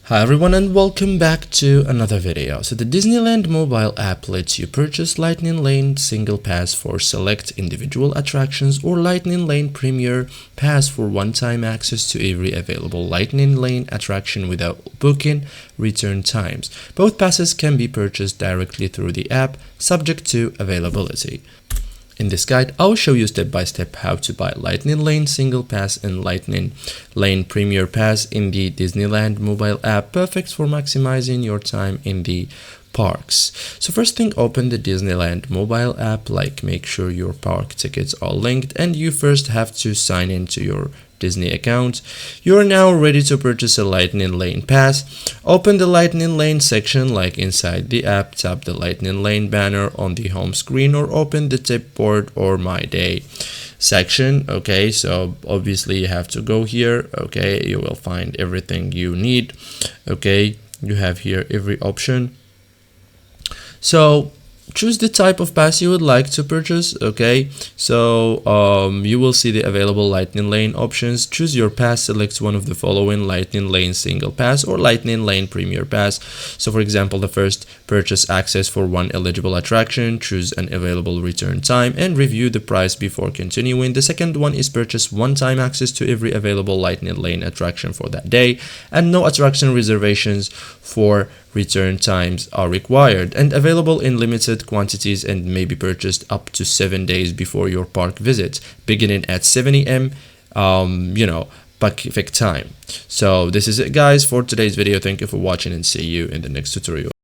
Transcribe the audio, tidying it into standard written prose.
Hi everyone and welcome back to another video. So the Disneyland mobile app lets you purchase Lightning Lane single pass for select individual attractions or Lightning Lane Premier Pass for one-time access to every available Lightning Lane attraction without booking return times. Both passes can be purchased directly through the app, subject to availability. In this guide, I'll show you step by step how to buy Lightning Lane Single Pass and Lightning Lane Premier Pass in the Disneyland mobile app, perfect for maximizing your time in the parks. So first thing, open the Disneyland mobile app, make sure your park tickets are linked, and you first have to sign into your Disney account. You are now ready to purchase a Lightning Lane pass. Open the Lightning Lane section inside the app, tap the Lightning Lane banner on the home screen or open the tip board or My Day section. Okay, so obviously you have to go here. Okay, you will find everything you need. Okay, you have here every option. So choose the type of pass you would like to purchase. Okay, so you will see the available Lightning Lane options. Choose your pass, select one of the following: Lightning Lane Single Pass or Lightning Lane Premier Pass. So for example, the first, purchase access for one eligible attraction, choose an available return time and review the price before continuing. The second one is purchase one-time access to every available Lightning Lane attraction for that day, and no attraction reservations for return times are required, and available in limited quantities and may be purchased up to 7 days before your park visit, beginning at 7 a.m. Pacific time. So this is it guys for today's video. Thank you for watching and see you in the next tutorial.